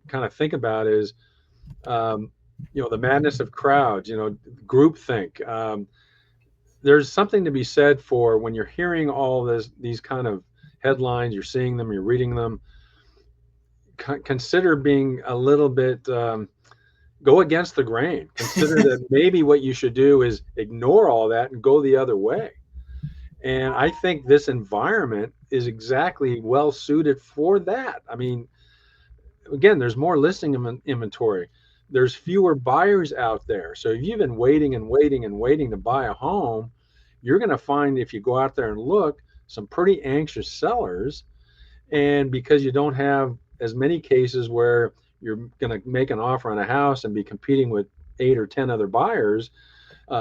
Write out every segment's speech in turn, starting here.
kind of think about is, the madness of crowds, groupthink. There's something to be said for when you're hearing all these kind of headlines, you're seeing them, you're reading them. Consider being a little bit, go against the grain. Consider that maybe what you should do is ignore all that and go the other way. And I think this environment is exactly well suited for that. I mean, again, there's more listing inventory. There's fewer buyers out there. So if you've been waiting and waiting and waiting to buy a home, you're going to find, if you go out there and look, some pretty anxious sellers. And because you don't have as many cases where you're going to make an offer on a house and be competing with 8 or 10 other buyers,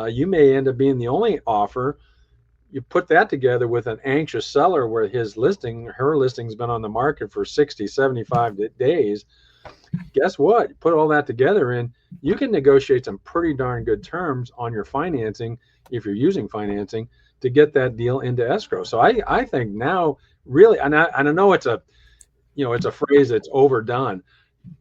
you may end up being the only offer. You put that together with an anxious seller where her listing's been on the market for 60, 75 days. Guess what? Put all that together and you can negotiate some pretty darn good terms on your financing, if you're using financing, to get that deal into escrow. So I think now really, and I know it's a phrase that's overdone.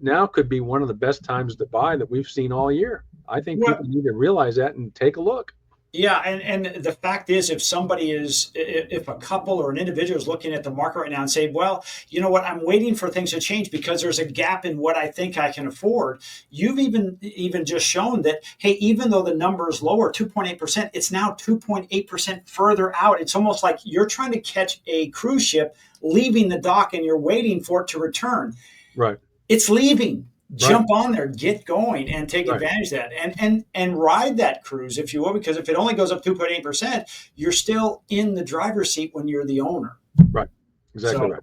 Now could be one of the best times to buy that we've seen all year. I think people need to realize that and take a look. Yeah, and the fact is, if a couple or an individual is looking at the market right now and say, well, you know what, I'm waiting for things to change because there's a gap in what I think I can afford. You've even just shown that, hey, even though the number is lower, 2.8%, it's now 2.8% further out. It's almost like you're trying to catch a cruise ship leaving the dock and you're waiting for it to return. Right. It's leaving. Jump on there, get going, and take advantage of that, and ride that cruise, if you will, because if it only goes up 2.8%, you're still in the driver's seat when you're the owner. Right. Exactly right.